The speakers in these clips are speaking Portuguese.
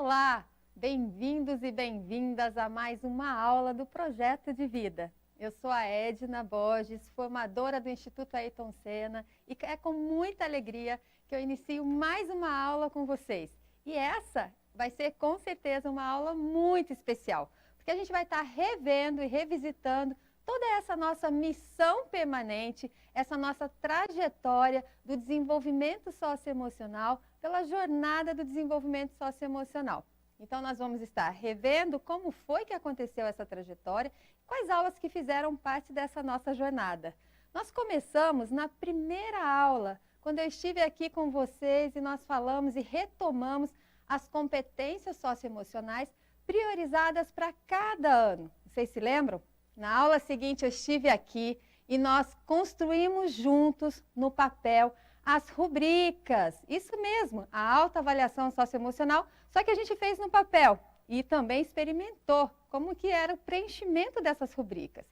Olá, bem-vindos e bem-vindas a mais uma aula do Projeto de Vida. Eu sou a Edna Borges, formadora do Instituto Ayrton Senna, e é com muita alegria que eu inicio mais uma aula com vocês. E essa vai ser com certeza uma aula muito especial, porque a gente vai estar revendo e revisitando toda essa nossa missão permanente, essa nossa trajetória do desenvolvimento socioemocional pela jornada do desenvolvimento socioemocional. Então, nós vamos estar revendo como foi que aconteceu essa trajetória, quais aulas que fizeram parte dessa nossa jornada. Nós começamos na primeira aula, quando eu estive aqui com vocês e nós falamos e retomamos as competências socioemocionais priorizadas para cada ano. Vocês se lembram? Na aula seguinte eu estive aqui e nós construímos juntos no papel as rubricas. Isso mesmo, a autoavaliação socioemocional, só que a gente fez no papel e também experimentou como que era o preenchimento dessas rubricas.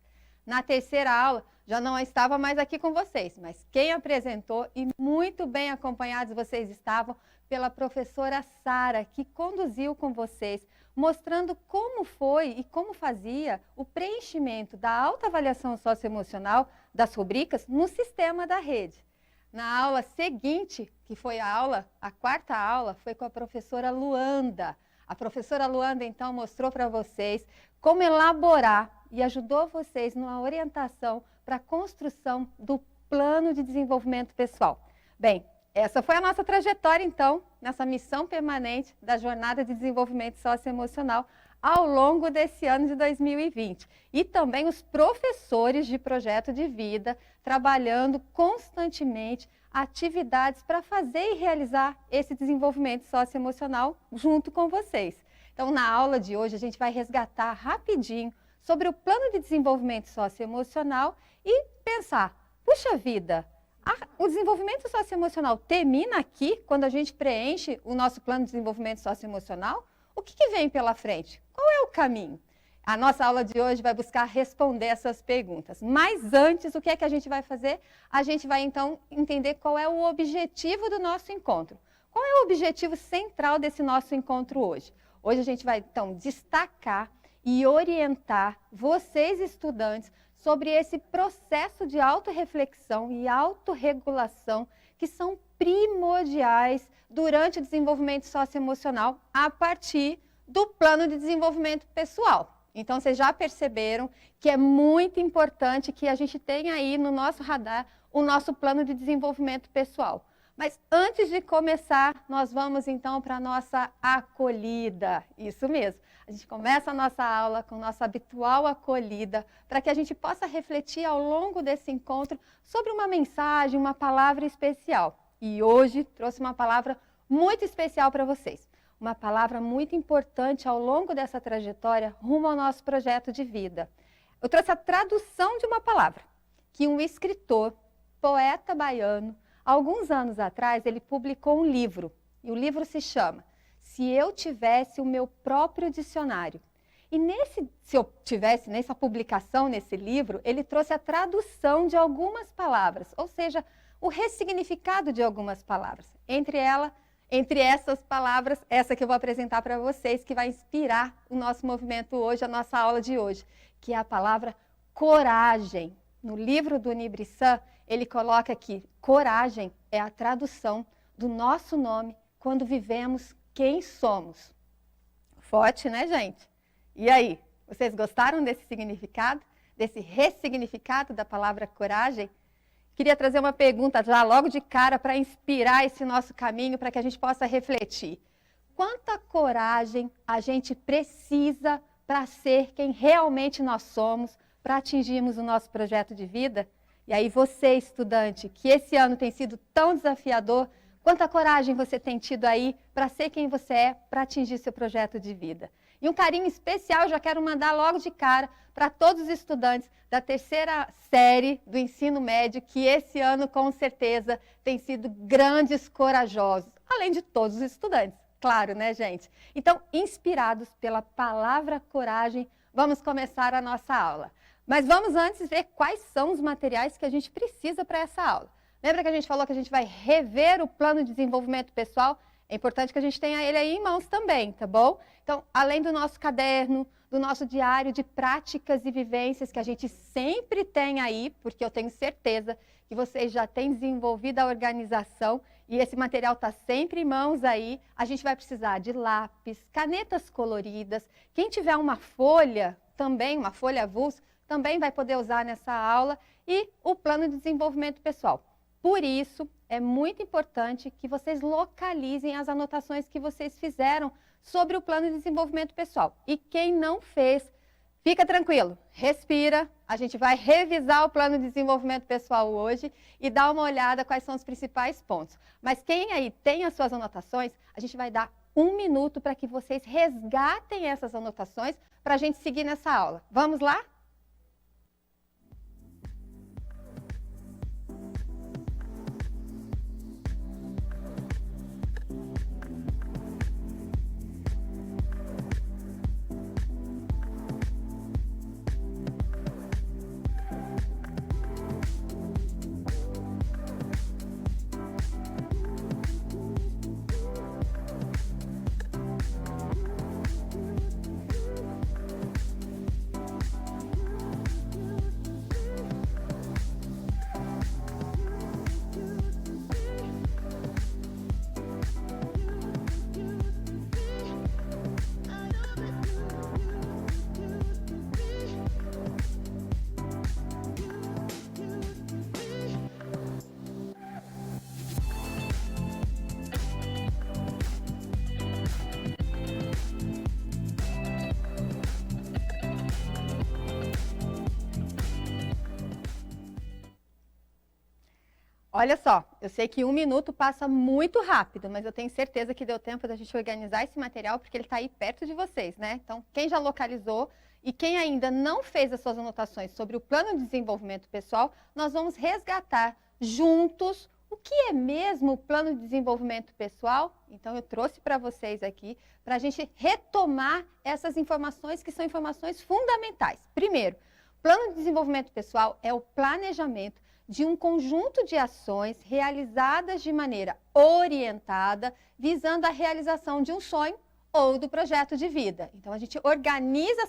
Na terceira aula, já não estava mais aqui com vocês, mas quem apresentou e muito bem acompanhados vocês estavam pela professora Sara, que conduziu com vocês, mostrando como foi e como fazia o preenchimento da autoavaliação socioemocional das rubricas no sistema da rede. Na aula seguinte, que foi a quarta aula, foi com a professora Luanda. A professora Luanda, então, mostrou para vocês como elaborar e ajudou vocês numa orientação para a construção do plano de desenvolvimento pessoal. Bem, essa foi a nossa trajetória, então, nessa missão permanente da Jornada de Desenvolvimento Socioemocional ao longo desse ano de 2020. E também os professores de projeto de vida trabalhando constantemente atividades para fazer e realizar esse desenvolvimento socioemocional junto com vocês. Então, na aula de hoje, a gente vai resgatar rapidinho sobre o plano de desenvolvimento socioemocional e pensar, puxa vida, o desenvolvimento socioemocional termina aqui, quando a gente preenche o nosso plano de desenvolvimento socioemocional? O que vem pela frente? Qual é o caminho? A nossa aula de hoje vai buscar responder essas perguntas. Mas antes, o que é que a gente vai fazer? A gente vai, então, entender qual é o objetivo do nosso encontro. Qual é o objetivo central desse nosso encontro hoje? Hoje a gente vai, então, destacar e orientar vocês, estudantes, sobre esse processo de autorreflexão e autorregulação que são primordiais durante o desenvolvimento socioemocional a partir do plano de desenvolvimento pessoal. Então, vocês já perceberam que é muito importante que a gente tenha aí no nosso radar o nosso plano de desenvolvimento pessoal. Mas antes de começar, nós vamos então para a nossa acolhida. Isso mesmo. A gente começa a nossa aula com nossa habitual acolhida, para que a gente possa refletir ao longo desse encontro sobre uma mensagem, uma palavra especial. E hoje trouxe uma palavra muito especial para vocês. Uma palavra muito importante ao longo dessa trajetória rumo ao nosso projeto de vida. Eu trouxe a tradução de uma palavra que um escritor, poeta baiano, alguns anos atrás, ele publicou um livro. E o livro se chama Se Eu Tivesse o Meu Próprio Dicionário. E se eu tivesse nessa publicação, nesse livro, ele trouxe a tradução de algumas palavras, ou seja, o ressignificado de algumas palavras. Entre essas palavras, essa que eu vou apresentar para vocês, que vai inspirar o nosso movimento hoje, a nossa aula de hoje, que é a palavra coragem. No livro do Nibrissan, ele coloca aqui, coragem é a tradução do nosso nome quando vivemos quem somos. Forte, né, gente? E aí, vocês gostaram desse significado, desse ressignificado da palavra coragem? Queria trazer uma pergunta já logo de cara para inspirar esse nosso caminho, para que a gente possa refletir. Quanta coragem a gente precisa para ser quem realmente nós somos, para atingirmos o nosso projeto de vida? E aí você, estudante, que esse ano tem sido tão desafiador, quanta coragem você tem tido aí para ser quem você é, para atingir seu projeto de vida? E um carinho especial eu já quero mandar logo de cara para todos os estudantes da terceira série do ensino médio, que esse ano, com certeza, tem sido grandes corajosos, além de todos os estudantes, claro, né, gente? Então, inspirados pela palavra coragem, vamos começar a nossa aula. Mas vamos antes ver quais são os materiais que a gente precisa para essa aula. Lembra que a gente falou que a gente vai rever o plano de desenvolvimento pessoal? É importante que a gente tenha ele aí em mãos também, tá bom? Então, além do nosso caderno, do nosso diário de práticas e vivências que a gente sempre tem aí, porque eu tenho certeza que vocês já têm desenvolvido a organização e esse material está sempre em mãos aí. A gente vai precisar de lápis, canetas coloridas. Quem tiver uma folha também, uma folha avulsa, também vai poder usar nessa aula, e o plano de desenvolvimento pessoal. Por isso, é muito importante que vocês localizem as anotações que vocês fizeram sobre o plano de desenvolvimento pessoal. E quem não fez, fica tranquilo, respira. A gente vai revisar o plano de desenvolvimento pessoal hoje e dar uma olhada quais são os principais pontos. Mas quem aí tem as suas anotações, a gente vai dar 1 minuto para que vocês resgatem essas anotações para a gente seguir nessa aula. Vamos lá? Olha só, eu sei que 1 minuto passa muito rápido, mas eu tenho certeza que deu tempo da gente organizar esse material, porque ele está aí perto de vocês, né? Então, quem já localizou e quem ainda não fez as suas anotações sobre o plano de desenvolvimento pessoal, nós vamos resgatar juntos o que é mesmo o plano de desenvolvimento pessoal. Então, eu trouxe para vocês aqui, para a gente retomar essas informações que são informações fundamentais. Primeiro, plano de desenvolvimento pessoal é o planejamento de um conjunto de ações realizadas de maneira orientada, visando a realização de um sonho ou do projeto de vida. Então, a gente organiza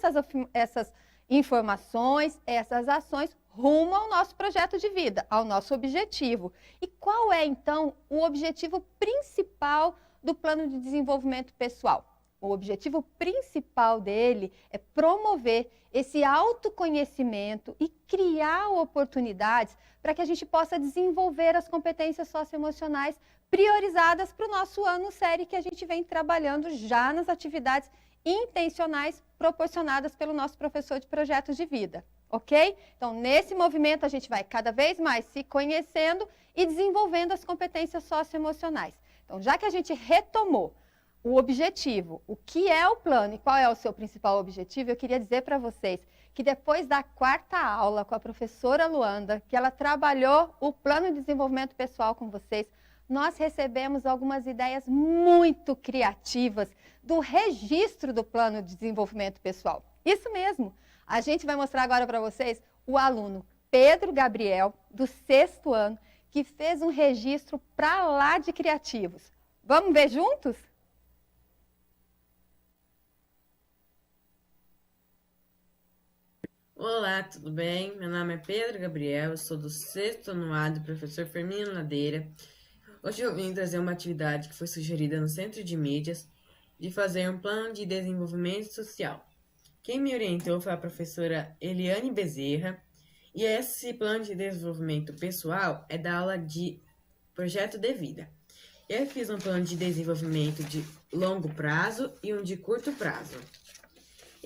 essas informações, essas ações, rumo ao nosso projeto de vida, ao nosso objetivo. E qual é, então, o objetivo principal do plano de desenvolvimento pessoal? O objetivo principal dele é promover esse autoconhecimento e criar oportunidades para que a gente possa desenvolver as competências socioemocionais priorizadas para o nosso ano série que a gente vem trabalhando já nas atividades intencionais proporcionadas pelo nosso professor de projetos de vida, ok? Então, nesse movimento, a gente vai cada vez mais se conhecendo e desenvolvendo as competências socioemocionais. Então, já que a gente retomou o objetivo, o que é o plano e qual é o seu principal objetivo, eu queria dizer para vocês que depois da 4ª aula com a professora Luanda, que ela trabalhou o plano de desenvolvimento pessoal com vocês, nós recebemos algumas ideias muito criativas do registro do plano de desenvolvimento pessoal. Isso mesmo, a gente vai mostrar agora para vocês o aluno Pedro Gabriel, do 6º ano, que fez um registro para lá de criativos. Vamos ver juntos? Olá, tudo bem? Meu nome é Pedro Gabriel, eu sou do 6º ano A do professor Firmino Ladeira. Hoje eu vim trazer uma atividade que foi sugerida no Centro de Mídias de fazer um plano de desenvolvimento social. Quem me orientou foi a professora Eliane Bezerra, e esse plano de desenvolvimento pessoal é da aula de projeto de vida. Eu fiz um plano de desenvolvimento de longo prazo e um de curto prazo.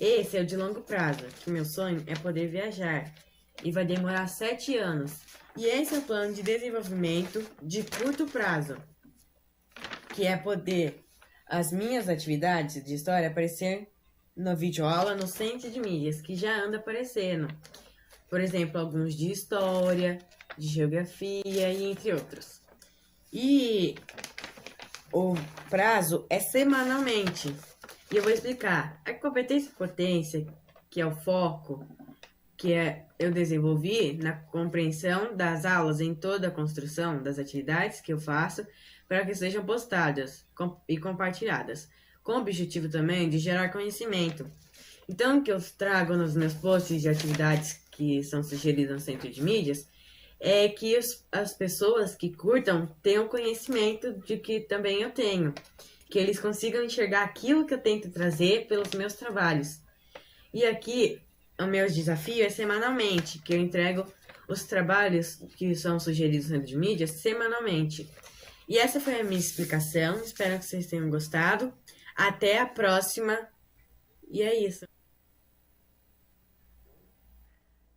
Esse é o de longo prazo, que meu sonho é poder viajar, e vai demorar 7 anos. E esse é o plano de desenvolvimento de curto prazo, que é poder as minhas atividades de história aparecer no videoaula no Centro de Mídias, que já anda aparecendo. Por exemplo, alguns de história, de geografia e entre outros. E o prazo é semanalmente. E eu vou explicar. A competência e potência, que é o foco que eu desenvolvi na compreensão das aulas em toda a construção das atividades que eu faço, para que sejam postadas e compartilhadas, com o objetivo também de gerar conhecimento. Então, o que eu trago nos meus posts de atividades que são sugeridas no Centro de Mídias é que as pessoas que curtam tenham conhecimento de que também eu tenho, que eles consigam enxergar aquilo que eu tento trazer pelos meus trabalhos. E aqui, o meu desafio é semanalmente, que eu entrego os trabalhos que são sugeridos no Centro de Mídias semanalmente. E essa foi a minha explicação, espero que vocês tenham gostado. Até a próxima, e é isso.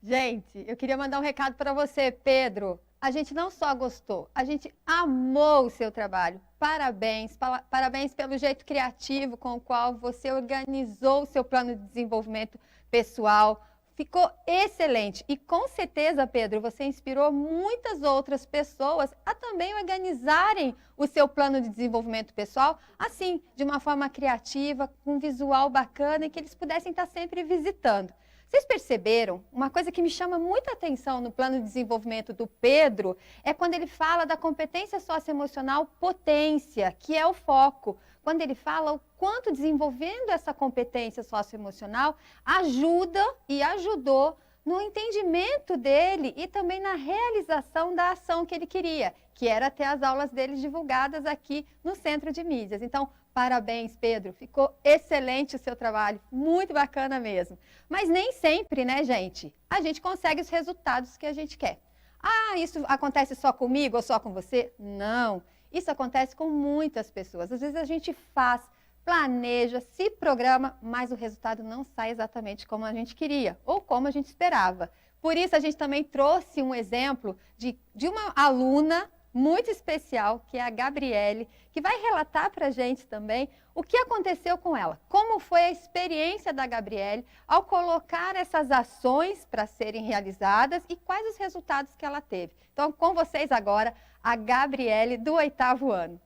Gente, eu queria mandar um recado para você, Pedro. A gente não só gostou, a gente amou o seu trabalho. Parabéns, parabéns pelo jeito criativo com o qual você organizou o seu plano de desenvolvimento pessoal. Ficou excelente. E com certeza, Pedro, você inspirou muitas outras pessoas a também organizarem o seu plano de desenvolvimento pessoal, assim, de uma forma criativa, com um visual bacana e que eles pudessem estar sempre visitando. Vocês perceberam? Uma coisa que me chama muita atenção no plano de desenvolvimento do Pedro é quando ele fala da competência socioemocional potência, que é o foco. Quando ele fala o quanto desenvolvendo essa competência socioemocional ajuda e ajudou no entendimento dele e também na realização da ação que ele queria, que era ter as aulas dele divulgadas aqui no Centro de Mídias. Então, parabéns, Pedro. Ficou excelente o seu trabalho. Muito bacana mesmo. Mas nem sempre, né, gente? A gente consegue os resultados que a gente quer. Ah, isso acontece só comigo ou só com você? Não. Isso acontece com muitas pessoas. Às vezes a gente faz, planeja, se programa, mas o resultado não sai exatamente como a gente queria ou como a gente esperava. Por isso, a gente também trouxe um exemplo de uma aluna muito especial, que é a Gabriele, que vai relatar para a gente também o que aconteceu com ela, como foi a experiência da Gabriele ao colocar essas ações para serem realizadas e quais os resultados que ela teve. Então, com vocês agora, a Gabriele do 8º ano.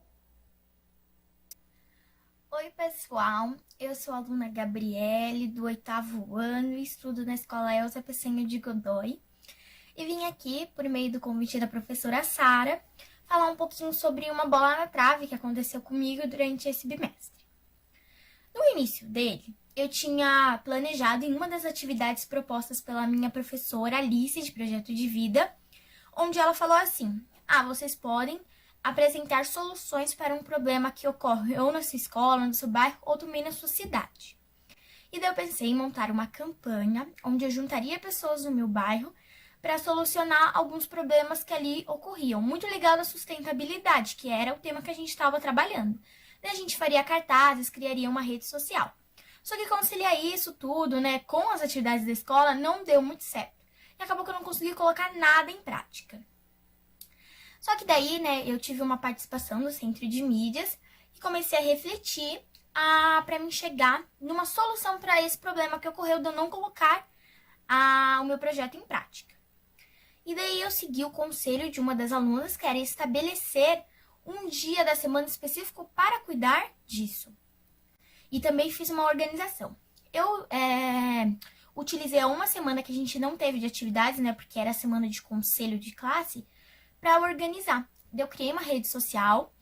Oi, pessoal, eu sou a aluna Gabriele do 8º ano e estudo na Escola Elza Peçanha de Godoy. E vim aqui, por meio do convite da professora Sara, falar um pouquinho sobre uma bola na trave que aconteceu comigo durante esse bimestre. No início dele, eu tinha planejado em uma das atividades propostas pela minha professora Alice, de Projeto de Vida, onde ela falou assim: vocês podem apresentar soluções para um problema que ocorre ou na sua escola, no seu bairro, ou também na sua cidade. E daí eu pensei em montar uma campanha onde eu juntaria pessoas no meu bairro para solucionar alguns problemas que ali ocorriam, muito ligado à sustentabilidade, que era o tema que a gente estava trabalhando. Daí a gente faria cartazes, criaria uma rede social. Só que conciliar isso tudo, né, com as atividades da escola não deu muito certo. E acabou que eu não consegui colocar nada em prática. Só que daí, né, eu tive uma participação no Centro de Mídias e comecei a refletir para mim chegar numa solução para esse problema que ocorreu de eu não colocar o meu projeto em prática. E daí eu segui o conselho de uma das alunas, que era estabelecer um dia da semana específico para cuidar disso. E também fiz uma organização. Eu utilizei uma semana que a gente não teve de atividades, né, porque era a semana de conselho de classe, para organizar. Eu criei uma rede social,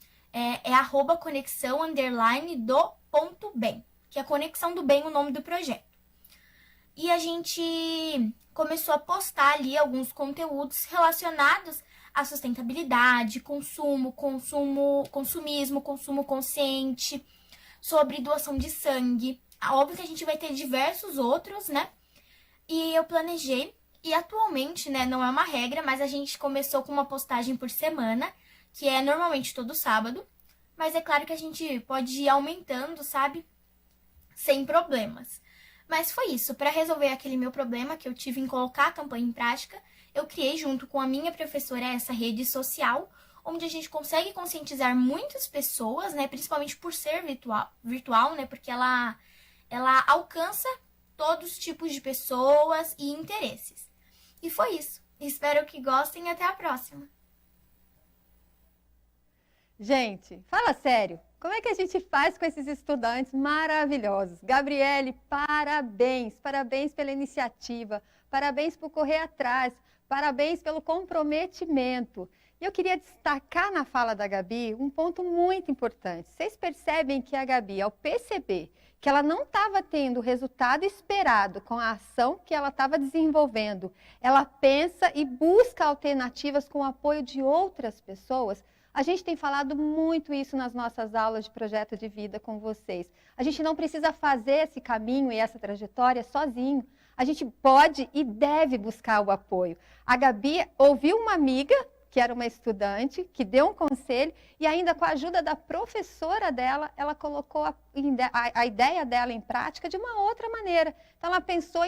@conexão_do.bem, que é a Conexão do Bem, o nome do projeto. E a gente começou a postar ali alguns conteúdos relacionados à sustentabilidade, consumismo, consumo consciente, sobre doação de sangue. Óbvio que a gente vai ter diversos outros, né? E eu planejei, e atualmente, né, não é uma regra, mas a gente começou com uma postagem por semana, que é normalmente todo sábado, mas é claro que a gente pode ir aumentando, sabe? Sem problemas. Mas foi isso, para resolver aquele meu problema que eu tive em colocar a campanha em prática, eu criei junto com a minha professora essa rede social, onde a gente consegue conscientizar muitas pessoas, né, principalmente por ser virtual, né, porque ela alcança todos os tipos de pessoas e interesses. E foi isso. Espero que gostem e até a próxima. Gente, fala sério. Como é que a gente faz com esses estudantes maravilhosos? Gabriele, parabéns! Parabéns pela iniciativa, parabéns por correr atrás, parabéns pelo comprometimento. E Eu queria destacar na fala da Gabi um ponto muito importante. Vocês percebem que a Gabi, ao perceber que ela não estava tendo o resultado esperado com a ação que ela estava desenvolvendo, ela pensa e busca alternativas com o apoio de outras pessoas. A gente tem falado muito isso nas nossas aulas de projeto de vida com vocês. A gente não precisa fazer esse caminho e essa trajetória sozinho. A gente pode e deve buscar o apoio. A Gabi ouviu uma amiga, que era uma estudante, que deu um conselho, e ainda com a ajuda da professora dela, ela colocou a ideia dela em prática de uma outra maneira. Então, ela pensou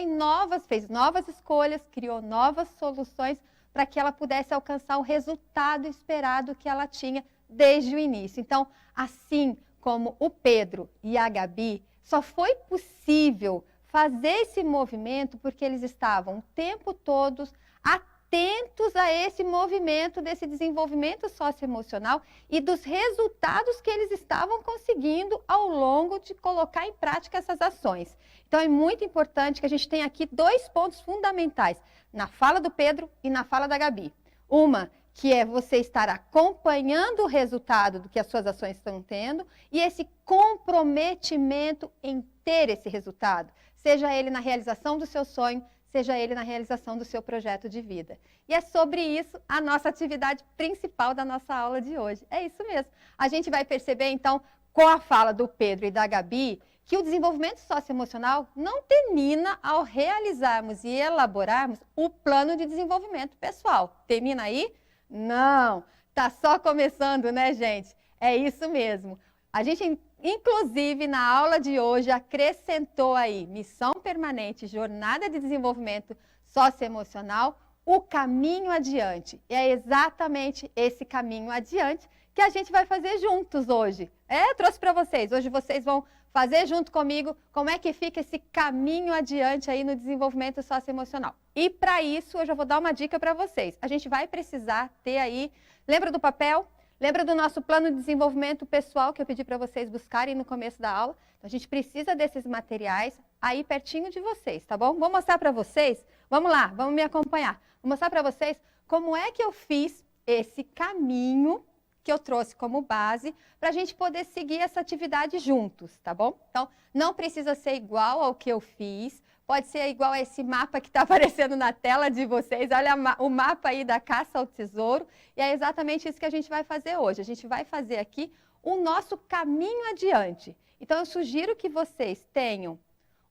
fez novas escolhas, criou novas soluções para que ela pudesse alcançar o resultado esperado que ela tinha desde o início. Então, assim como o Pedro e a Gabi, só foi possível fazer esse movimento porque eles estavam o tempo todo atentos a esse movimento desse desenvolvimento socioemocional e dos resultados que eles estavam conseguindo ao longo de colocar em prática essas ações. Então, é muito importante que a gente tenha aqui 2 pontos fundamentais, na fala do Pedro e na fala da Gabi. Uma, que é você estar acompanhando o resultado do que as suas ações estão tendo e esse comprometimento em ter esse resultado, seja ele na realização do seu sonho, seja ele na realização do seu projeto de vida. E é sobre isso a nossa atividade principal da nossa aula de hoje. É isso mesmo. A gente vai perceber, então, com a fala do Pedro e da Gabi, que o desenvolvimento socioemocional não termina ao realizarmos e elaborarmos o plano de desenvolvimento pessoal. Termina aí? Não. Tá só começando, né, gente? É isso mesmo. A gente, inclusive, na aula de hoje, acrescentou aí missão permanente, jornada de desenvolvimento socioemocional, o caminho adiante. E é exatamente esse caminho adiante que a gente vai fazer juntos hoje. Eu trouxe para vocês. Hoje vocês vão fazer junto comigo como é que fica esse caminho adiante aí no desenvolvimento socioemocional. E para isso, eu já vou dar uma dica para vocês. A gente vai precisar ter aí, lembra do papel? Lembra do nosso plano de desenvolvimento pessoal que eu pedi para vocês buscarem no começo da aula? Então, a gente precisa desses materiais aí pertinho de vocês, tá bom? Vou mostrar para vocês, vamos lá, vamos me acompanhar. Vou mostrar para vocês como é que eu fiz esse caminho que eu trouxe como base para a gente poder seguir essa atividade juntos, tá bom? Então, não precisa ser igual ao que eu fiz, pode ser igual a esse mapa que está aparecendo na tela de vocês. Olha o mapa aí da caça ao tesouro. E é exatamente isso que a gente vai fazer hoje. A gente vai fazer aqui o nosso caminho adiante. Então, eu sugiro que vocês tenham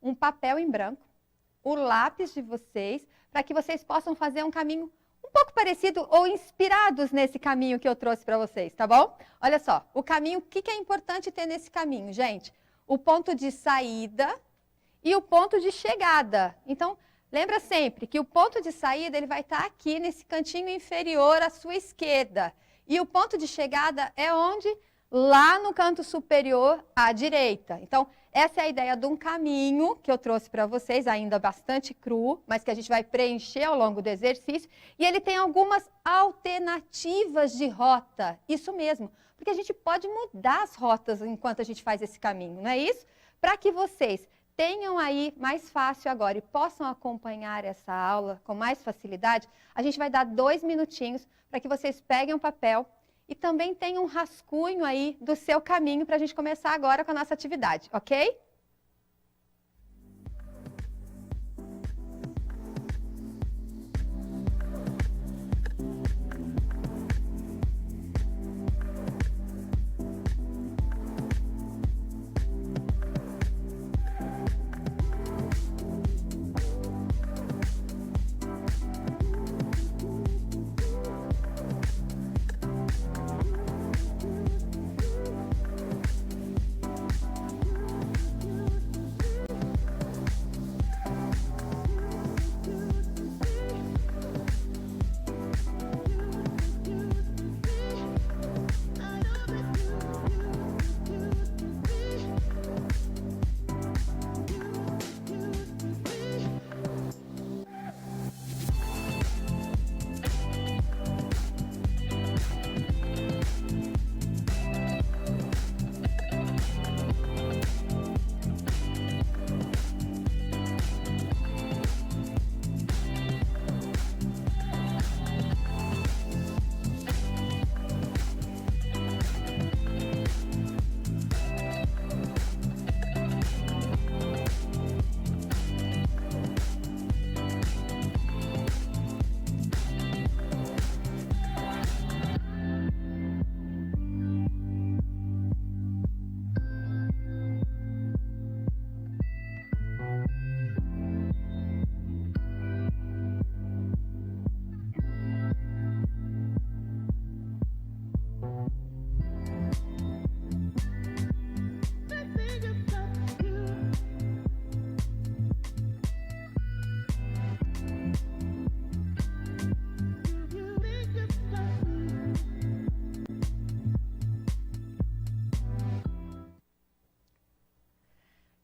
um papel em branco, o lápis de vocês, para que vocês possam fazer um caminho um pouco parecido ou inspirados nesse caminho que eu trouxe para vocês, tá bom? Olha só, o caminho, o que é importante ter nesse caminho, gente? O ponto de saída e o ponto de chegada. Então, lembra sempre que o ponto de saída ele vai estar aqui nesse cantinho inferior à sua esquerda. E o ponto de chegada é onde? Lá no canto superior à direita. Então, essa é a ideia de um caminho que eu trouxe para vocês, ainda bastante cru, mas que a gente vai preencher ao longo do exercício. E ele tem algumas alternativas de rota. Isso mesmo, porque a gente pode mudar as rotas enquanto a gente faz esse caminho, não é isso? Para que vocês tenham aí mais fácil agora e possam acompanhar essa aula com mais facilidade, a gente vai dar 2 minutinhos para que vocês peguem um papel e também tenham um rascunho aí do seu caminho para a gente começar agora com a nossa atividade, ok?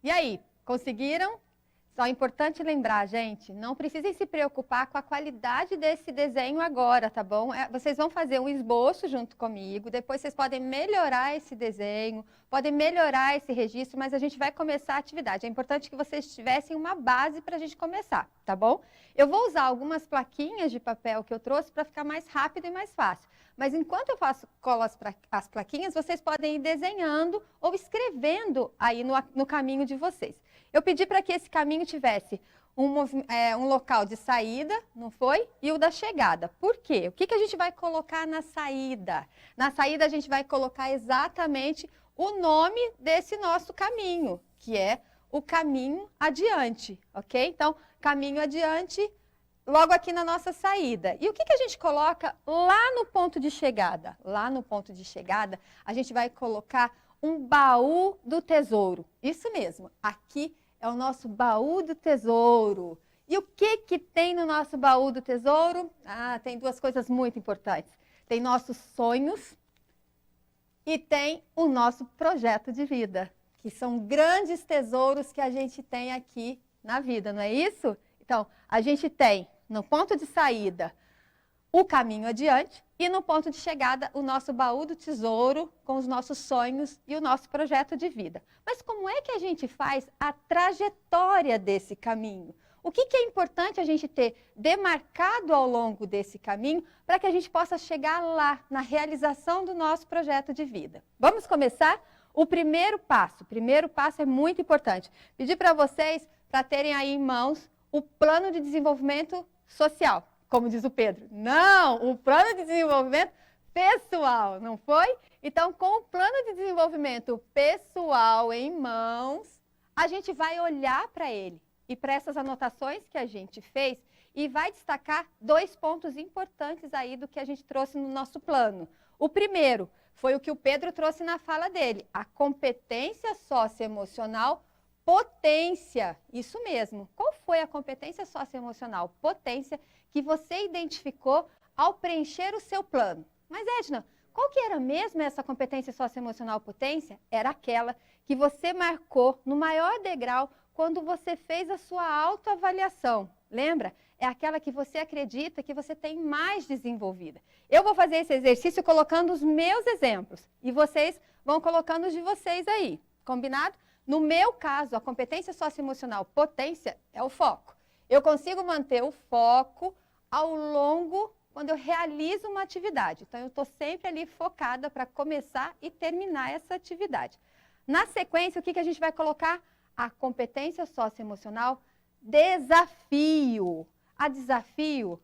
E aí, conseguiram? Só é importante lembrar, gente, não precisem se preocupar com a qualidade desse desenho agora, tá bom? Vocês vão fazer um esboço junto comigo, depois vocês podem melhorar esse desenho, podem melhorar esse registro, mas a gente vai começar a atividade. É importante que vocês tivessem uma base para a gente começar, tá bom? Eu vou usar algumas plaquinhas de papel que eu trouxe para ficar mais rápido e mais fácil. Mas enquanto eu colo as plaquinhas, vocês podem ir desenhando ou escrevendo aí no caminho de vocês. Eu pedi para que esse caminho tivesse um local de saída, não foi? E o da chegada. Por quê? O que a gente vai colocar na saída? Na saída a gente vai colocar exatamente o nome desse nosso caminho, que é o caminho adiante, ok? Então, caminho adiante, logo aqui na nossa saída. E o que a gente coloca lá no ponto de chegada? Lá no ponto de chegada, a gente vai colocar um baú do tesouro. Isso mesmo, aqui é o nosso baú do tesouro. E o que tem no nosso baú do tesouro? Tem duas coisas muito importantes. Tem nossos sonhos e tem o nosso projeto de vida, que são grandes tesouros que a gente tem aqui na vida, não é isso? Então, a gente tem no ponto de saída o caminho adiante e no ponto de chegada o nosso baú do tesouro com os nossos sonhos e o nosso projeto de vida. Mas como é que a gente faz a trajetória desse caminho? O que é importante a gente ter demarcado ao longo desse caminho para que a gente possa chegar lá na realização do nosso projeto de vida? Vamos começar? O primeiro passo é muito importante. Pedir para vocês para terem aí em mãos o plano de desenvolvimento social. Como diz o Pedro, não, o plano de desenvolvimento pessoal, não foi? Então, com o plano de desenvolvimento pessoal em mãos, a gente vai olhar para ele e para essas anotações que a gente fez e vai destacar 2 pontos importantes aí do que a gente trouxe no nosso plano. O primeiro foi o que o Pedro trouxe na fala dele, a competência socioemocional potência, isso mesmo. Qual foi a competência socioemocional potência que você identificou ao preencher o seu plano? Mas, Edna, qual que era mesmo essa competência socioemocional potência? Era aquela que você marcou no maior degrau quando você fez a sua autoavaliação. Lembra? É aquela que você acredita que você tem mais desenvolvida. Eu vou fazer esse exercício colocando os meus exemplos e vocês vão colocando os de vocês aí. Combinado? No meu caso, a competência socioemocional potência é o foco. Eu consigo manter o foco ao longo, quando eu realizo uma atividade. Então, eu estou sempre ali focada para começar e terminar essa atividade. Na sequência, o que a gente vai colocar? A competência socioemocional desafio. A desafio,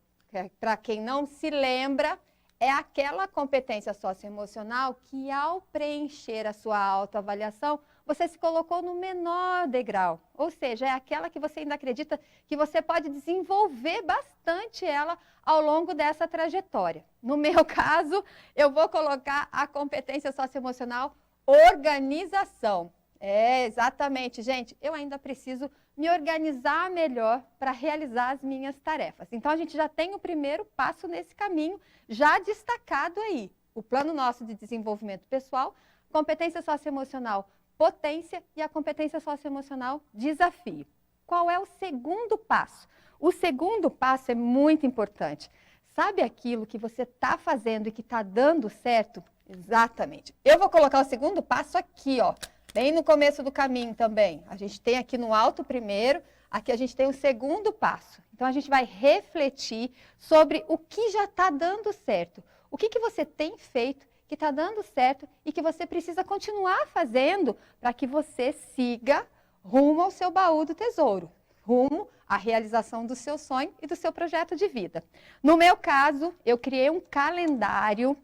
para quem não se lembra, é aquela competência socioemocional que, ao preencher a sua autoavaliação, você se colocou no menor degrau. Ou seja, é aquela que você ainda acredita que você pode desenvolver bastante ela ao longo dessa trajetória. No meu caso, eu vou colocar a competência socioemocional organização. É, exatamente, gente. Eu ainda preciso me organizar melhor para realizar as minhas tarefas. Então, a gente já tem o primeiro passo nesse caminho, já destacado aí. O plano nosso de desenvolvimento pessoal, competência socioemocional potência e a competência socioemocional desafio. Qual é o segundo passo? O segundo passo é muito importante. Sabe aquilo que você está fazendo e que está dando certo? Exatamente. Eu vou colocar o segundo passo aqui, ó, bem no começo do caminho também. A gente tem aqui no alto o primeiro, aqui a gente tem o segundo passo. Então, a gente vai refletir sobre o que já está dando certo. O que você tem feito que está dando certo e que você precisa continuar fazendo para que você siga rumo ao seu baú do tesouro, rumo à realização do seu sonho e do seu projeto de vida. No meu caso, eu criei um calendário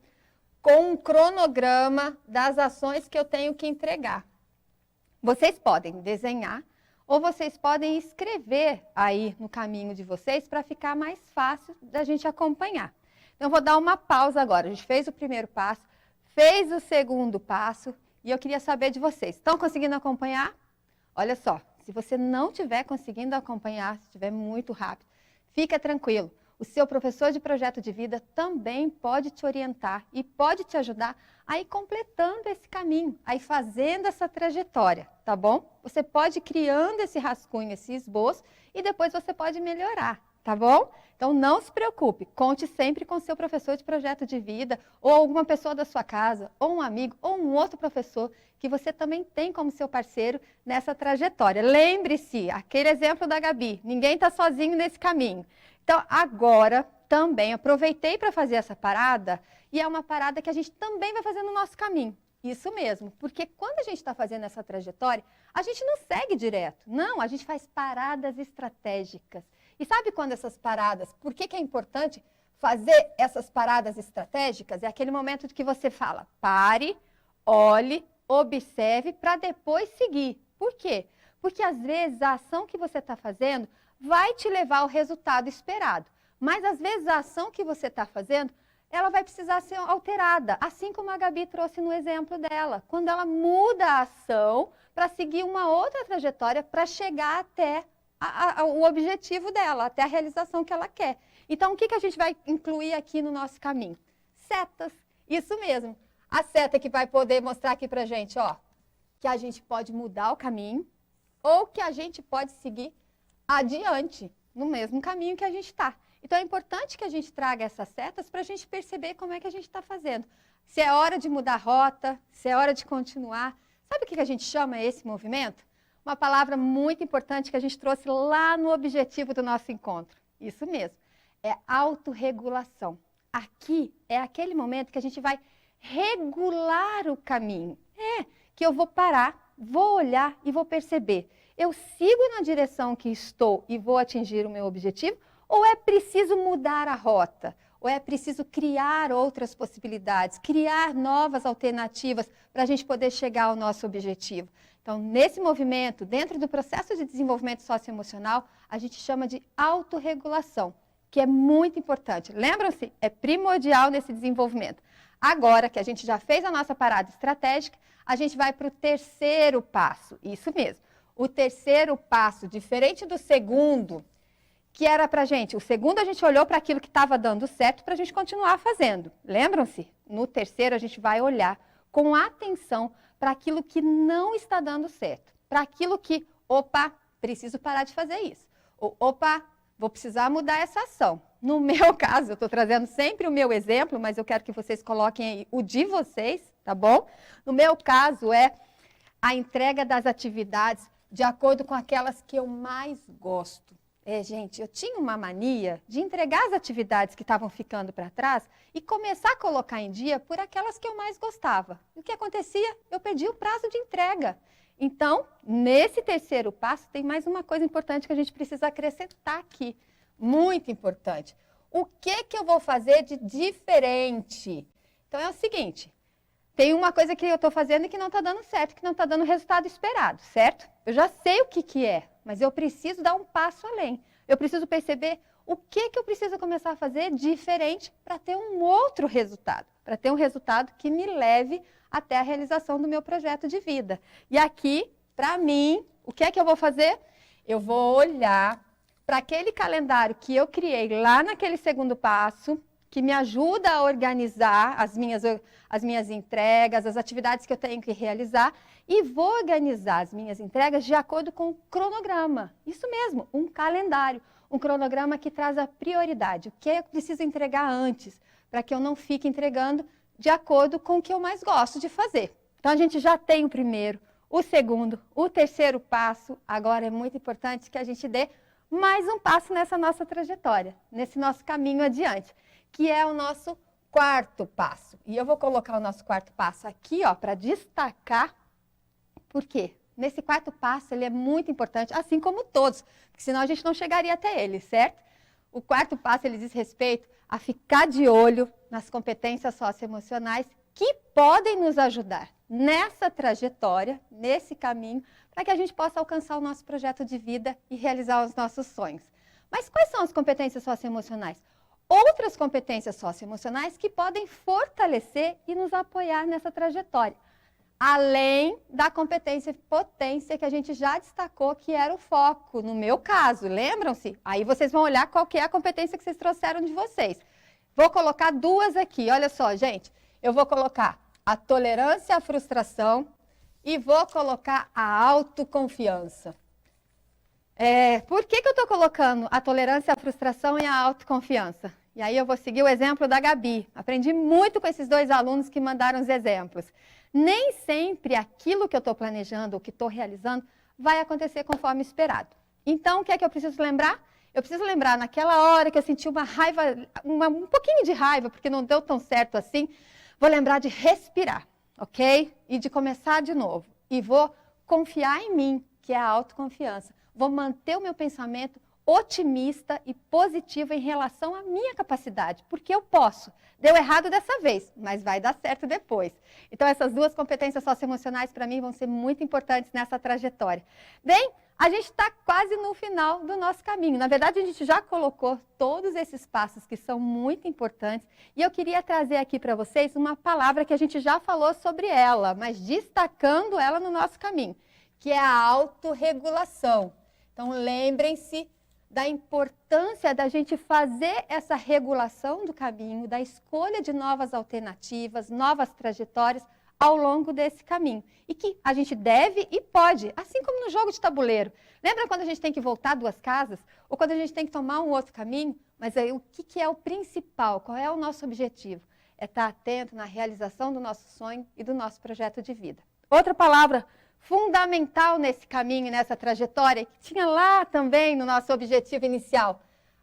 com um cronograma das ações que eu tenho que entregar. Vocês podem desenhar ou vocês podem escrever aí no caminho de vocês para ficar mais fácil da gente acompanhar. Então, eu vou dar uma pausa agora. A gente fez o primeiro passo, fez o segundo passo e eu queria saber de vocês. Estão conseguindo acompanhar? Olha só, se você não estiver conseguindo acompanhar, se estiver muito rápido, fica tranquilo. O seu professor de projeto de vida também pode te orientar e pode te ajudar a ir completando esse caminho, a ir fazendo essa trajetória, tá bom? Você pode ir criando esse rascunho, esse esboço, e depois você pode melhorar, tá bom? Então, não se preocupe, conte sempre com o seu professor de projeto de vida, ou alguma pessoa da sua casa, ou um amigo, ou um outro professor, que você também tem como seu parceiro nessa trajetória. Lembre-se, aquele exemplo da Gabi, ninguém está sozinho nesse caminho. Então, agora, também aproveitei para fazer essa parada, e é uma parada que a gente também vai fazer no nosso caminho. Isso mesmo, porque quando a gente está fazendo essa trajetória, a gente não segue direto. Não, a gente faz paradas estratégicas. E sabe quando essas paradas, por que é importante fazer essas paradas estratégicas? É aquele momento que você fala, pare, olhe, observe para depois seguir. Por quê? Porque às vezes a ação que você está fazendo vai te levar ao resultado esperado. Mas às vezes a ação que você está fazendo, ela vai precisar ser alterada, assim como a Gabi trouxe no exemplo dela. Quando ela muda a ação para seguir uma outra trajetória para chegar até o objetivo dela, até a realização que ela quer. Então, o que a gente vai incluir aqui no nosso caminho? Setas, isso mesmo. A seta que vai poder mostrar aqui pra gente, ó, que a gente pode mudar o caminho ou que a gente pode seguir adiante, no mesmo caminho que a gente está. Então, é importante que a gente traga essas setas para a gente perceber como é que a gente está fazendo. Se é hora de mudar a rota, se é hora de continuar. Sabe o que a gente chama esse movimento? Uma palavra muito importante que a gente trouxe lá no objetivo do nosso encontro. Isso mesmo, é autorregulação. Aqui é aquele momento que a gente vai regular o caminho. Que eu vou parar, vou olhar e vou perceber. Eu sigo na direção que estou e vou atingir o meu objetivo? Ou é preciso mudar a rota? Ou é preciso criar outras possibilidades, criar novas alternativas para a gente poder chegar ao nosso objetivo? Então, nesse movimento, dentro do processo de desenvolvimento socioemocional, a gente chama de autorregulação, que é muito importante. Lembram-se? É primordial nesse desenvolvimento. Agora que a gente já fez a nossa parada estratégica, a gente vai para o terceiro passo. Isso mesmo. O terceiro passo, diferente do segundo, que era para a gente, o segundo a gente olhou para aquilo que estava dando certo para a gente continuar fazendo. Lembram-se? No terceiro a gente vai olhar com atenção para aquilo que não está dando certo. Para aquilo que, opa, preciso parar de fazer isso. Ou, opa, vou precisar mudar essa ação. No meu caso, eu estou trazendo sempre o meu exemplo, mas eu quero que vocês coloquem aí o de vocês, tá bom? No meu caso é a entrega das atividades de acordo com aquelas que eu mais gosto. Gente, eu tinha uma mania de entregar as atividades que estavam ficando para trás e começar a colocar em dia por aquelas que eu mais gostava. E o que acontecia? Eu perdi o prazo de entrega. Então, nesse terceiro passo, tem mais uma coisa importante que a gente precisa acrescentar aqui. Muito importante. O que eu vou fazer de diferente? Então, é o seguinte. Tem uma coisa que eu estou fazendo e que não está dando certo, que não está dando o resultado esperado, certo? Eu já sei o que é, mas eu preciso dar um passo além. Eu preciso perceber o que eu preciso começar a fazer diferente para ter um outro resultado, para ter um resultado que me leve até a realização do meu projeto de vida. E aqui, para mim, o que é que eu vou fazer? Eu vou olhar para aquele calendário que eu criei lá naquele segundo passo, que me ajuda a organizar as minhas entregas, as atividades que eu tenho que realizar, e vou organizar as minhas entregas de acordo com o cronograma. Isso mesmo, um calendário, um cronograma que traz a prioridade. O que eu preciso entregar antes, para que eu não fique entregando de acordo com o que eu mais gosto de fazer. Então, a gente já tem o primeiro, o segundo, o terceiro passo. Agora é muito importante que a gente dê mais um passo nessa nossa trajetória, nesse nosso caminho adiante, que é o nosso quarto passo. E eu vou colocar o nosso quarto passo aqui, ó, para destacar. Por quê? Nesse quarto passo, ele é muito importante, assim como todos, porque senão a gente não chegaria até ele, certo? O quarto passo, ele diz respeito a ficar de olho nas competências socioemocionais que podem nos ajudar nessa trajetória, nesse caminho, para que a gente possa alcançar o nosso projeto de vida e realizar os nossos sonhos. Mas quais são as competências socioemocionais? Outras competências socioemocionais que podem fortalecer e nos apoiar nessa trajetória. Além da competência e potência que a gente já destacou, que era o foco, no meu caso, lembram-se? Aí vocês vão olhar qual que é a competência que vocês trouxeram de vocês. Vou colocar duas aqui, olha só, gente. Eu vou colocar a tolerância à frustração e vou colocar a autoconfiança. Por que eu estou colocando a tolerância à frustração e a autoconfiança? E aí eu vou seguir o exemplo da Gabi. Aprendi muito com esses 2 alunos que mandaram os exemplos. Nem sempre aquilo que eu estou planejando, ou que estou realizando, vai acontecer conforme esperado. Então, o que é que eu preciso lembrar? Eu preciso lembrar, naquela hora que eu senti uma raiva, um pouquinho de raiva, porque não deu tão certo assim, vou lembrar de respirar, ok? E de começar de novo. E vou confiar em mim, que é a autoconfiança. Vou manter o meu pensamento otimista e positivo em relação à minha capacidade, porque eu posso. Deu errado dessa vez, mas vai dar certo depois. Então, essas 2 competências socioemocionais, para mim, vão ser muito importantes nessa trajetória. Bem, a gente está quase no final do nosso caminho. Na verdade, a gente já colocou todos esses passos que são muito importantes, e eu queria trazer aqui para vocês uma palavra que a gente já falou sobre ela, mas destacando ela no nosso caminho, que é a autorregulação. Então, lembrem-se da importância da gente fazer essa regulação do caminho, da escolha de novas alternativas, novas trajetórias ao longo desse caminho. E que a gente deve e pode, assim como no jogo de tabuleiro. Lembra quando a gente tem que voltar 2 casas? Ou quando a gente tem que tomar um outro caminho? Mas aí o que é o principal? Qual é o nosso objetivo? É estar atento na realização do nosso sonho e do nosso projeto de vida. Outra palavra fundamental nesse caminho, nessa trajetória, que tinha lá também no nosso objetivo inicial,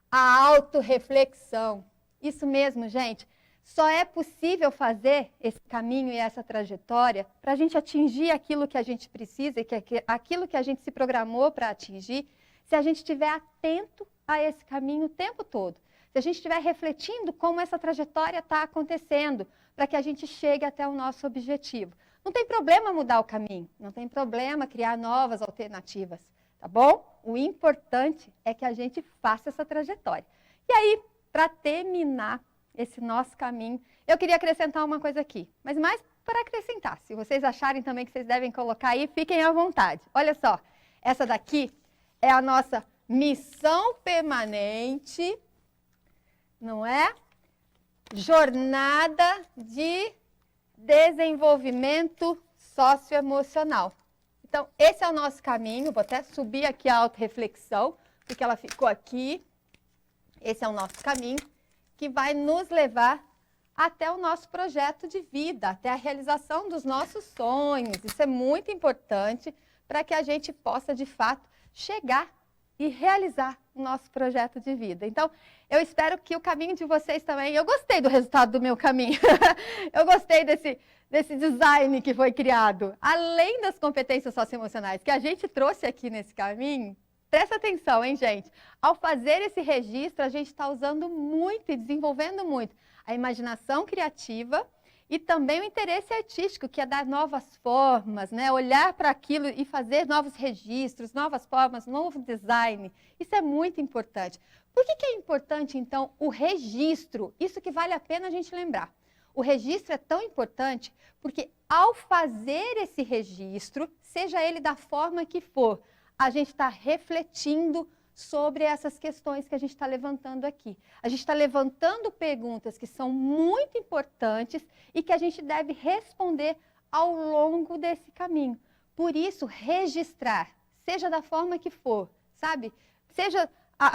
a autorreflexão. Isso mesmo, gente. Só é possível fazer esse caminho e essa trajetória para a gente atingir aquilo que a gente precisa e aquilo que a gente se programou para atingir, se a gente estiver atento a esse caminho o tempo todo. Se a gente estiver refletindo como essa trajetória está acontecendo, para que a gente chegue até o nosso objetivo. Não tem problema mudar o caminho, não tem problema criar novas alternativas, tá bom? O importante é que a gente faça essa trajetória. E aí, para terminar esse nosso caminho, eu queria acrescentar uma coisa aqui, mas mais para acrescentar. Se vocês acharem também que vocês devem colocar aí, fiquem à vontade. Olha só, essa daqui é a nossa missão permanente, não é? Jornada de desenvolvimento socioemocional. Então, esse é o nosso caminho. Vou até subir aqui a autorreflexão, porque ela ficou aqui. Esse é o nosso caminho, que vai nos levar até o nosso projeto de vida, até a realização dos nossos sonhos. Isso é muito importante para que a gente possa, de fato, chegar e realizar o nosso projeto de vida. Então, eu espero que o caminho de vocês também... Eu gostei do resultado do meu caminho. Eu gostei desse design que foi criado. Além das competências socioemocionais que a gente trouxe aqui nesse caminho, presta atenção, hein, gente? Ao fazer esse registro, a gente está usando muito e desenvolvendo muito a imaginação criativa e também o interesse artístico, que é dar novas formas, né? Olhar para aquilo e fazer novos registros, novas formas, novo design. Isso é muito importante. Por que é importante, então, o registro? Isso que vale a pena a gente lembrar. O registro é tão importante porque, ao fazer esse registro, seja ele da forma que for, a gente está refletindo sobre essas questões que a gente está levantando aqui. A gente está levantando perguntas que são muito importantes e que a gente deve responder ao longo desse caminho. Por isso, registrar, seja da forma que for, sabe? Seja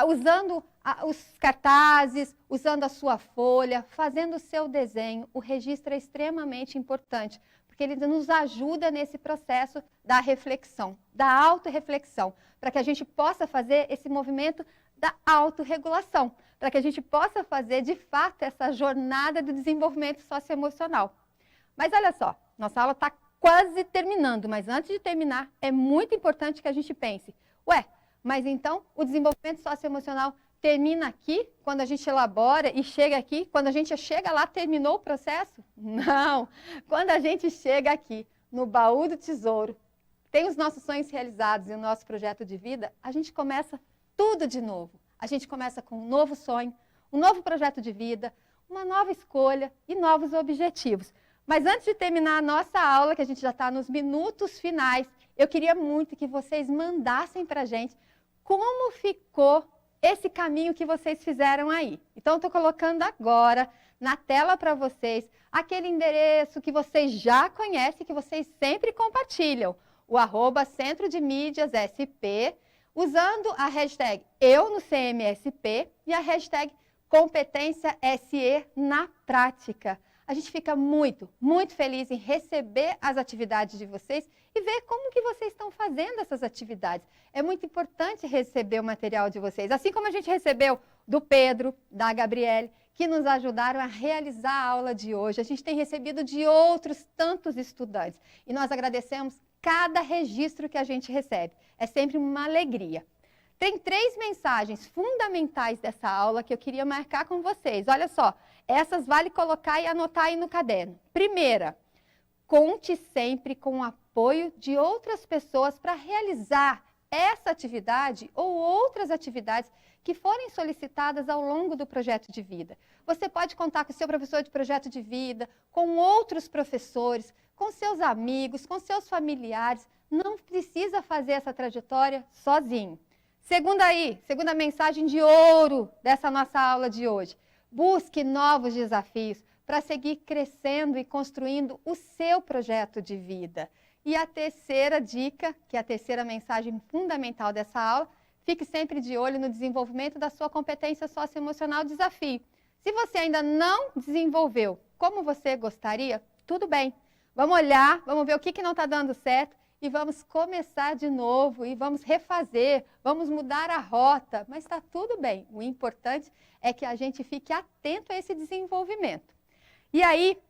usando os cartazes, usando a sua folha, fazendo o seu desenho, o registro é extremamente importante, porque ele nos ajuda nesse processo da reflexão, da autorreflexão, para que a gente possa fazer esse movimento da autorregulação, para que a gente possa fazer, de fato, essa jornada do desenvolvimento socioemocional. Mas olha só, nossa aula está quase terminando, mas antes de terminar, é muito importante que a gente pense, mas então o desenvolvimento socioemocional termina aqui, quando a gente elabora e chega aqui, quando a gente chega lá, terminou o processo? Não! Quando a gente chega aqui, no baú do tesouro, tem os nossos sonhos realizados e o nosso projeto de vida, a gente começa tudo de novo. A gente começa com um novo sonho, um novo projeto de vida, uma nova escolha e novos objetivos. Mas antes de terminar a nossa aula, que a gente já está nos minutos finais, eu queria muito que vocês mandassem para a gente como ficou esse caminho que vocês fizeram aí. Então, eu estou colocando agora na tela para vocês aquele endereço que vocês já conhecem, que vocês sempre compartilham, o @Centro de Mídias SP, usando a hashtag Eu no CMSP e a hashtag Competência SE na Prática. A gente fica muito, muito feliz em receber as atividades de vocês e ver como que vocês estão fazendo essas atividades. É muito importante receber o material de vocês, assim como a gente recebeu do Pedro, da Gabriele, que nos ajudaram a realizar a aula de hoje. A gente tem recebido de outros tantos estudantes e nós agradecemos cada registro que a gente recebe. É sempre uma alegria. Tem 3 mensagens fundamentais dessa aula que eu queria marcar com vocês. Olha só, essas vale colocar e anotar aí no caderno. Primeira, conte sempre com o apoio de outras pessoas para realizar essa atividade ou outras atividades que forem solicitadas ao longo do projeto de vida. Você pode contar com o seu professor de projeto de vida, com outros professores, com seus amigos, com seus familiares. Não precisa fazer essa trajetória sozinho. Segunda mensagem de ouro dessa nossa aula de hoje. Busque novos desafios para seguir crescendo e construindo o seu projeto de vida. E a terceira dica, que é a terceira mensagem fundamental dessa aula, fique sempre de olho no desenvolvimento da sua competência socioemocional desafio. Se você ainda não desenvolveu como você gostaria, tudo bem. Vamos olhar, vamos ver o que não está dando certo e vamos começar de novo e vamos refazer, vamos mudar a rota, mas está tudo bem. O importante é que a gente fique atento a esse desenvolvimento. E aí,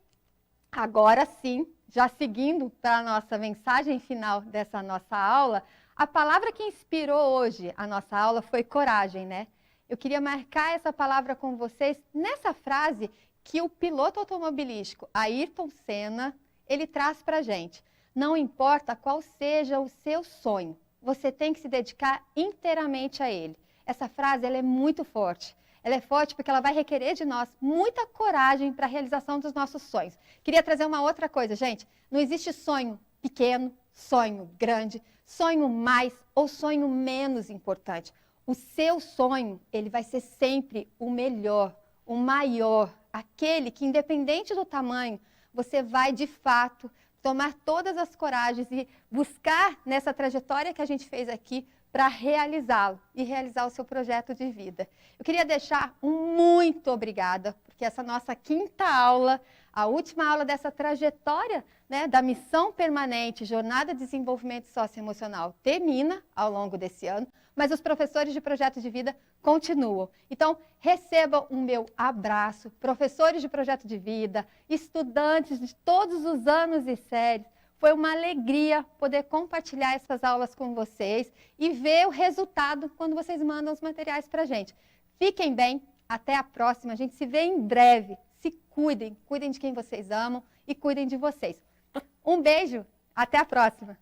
agora sim, já seguindo para a nossa mensagem final dessa nossa aula, a palavra que inspirou hoje a nossa aula foi coragem, né? Eu queria marcar essa palavra com vocês nessa frase que o piloto automobilístico Ayrton Senna, ele traz para a gente. Não importa qual seja o seu sonho, você tem que se dedicar inteiramente a ele. Essa frase ela é muito forte. Ela é forte porque ela vai requerer de nós muita coragem para a realização dos nossos sonhos. Queria trazer uma outra coisa, gente. Não existe sonho pequeno, sonho grande, sonho mais ou sonho menos importante. O seu sonho, ele vai ser sempre o melhor, o maior, aquele que, independente do tamanho, você vai, de fato, tomar todas as coragens e buscar nessa trajetória que a gente fez aqui para realizá-lo e realizar o seu projeto de vida. Eu queria deixar um muito obrigada, porque essa nossa 5ª aula, a última aula dessa trajetória, né, da missão permanente, Jornada de Desenvolvimento Socioemocional, termina ao longo desse ano, mas os professores de projeto de vida continuam. Então, recebam o meu abraço, professores de projeto de vida, estudantes de todos os anos e séries. Foi uma alegria poder compartilhar essas aulas com vocês e ver o resultado quando vocês mandam os materiais para a gente. Fiquem bem, até a próxima, a gente se vê em breve. Se cuidem, cuidem de quem vocês amam e cuidem de vocês. Um beijo, até a próxima!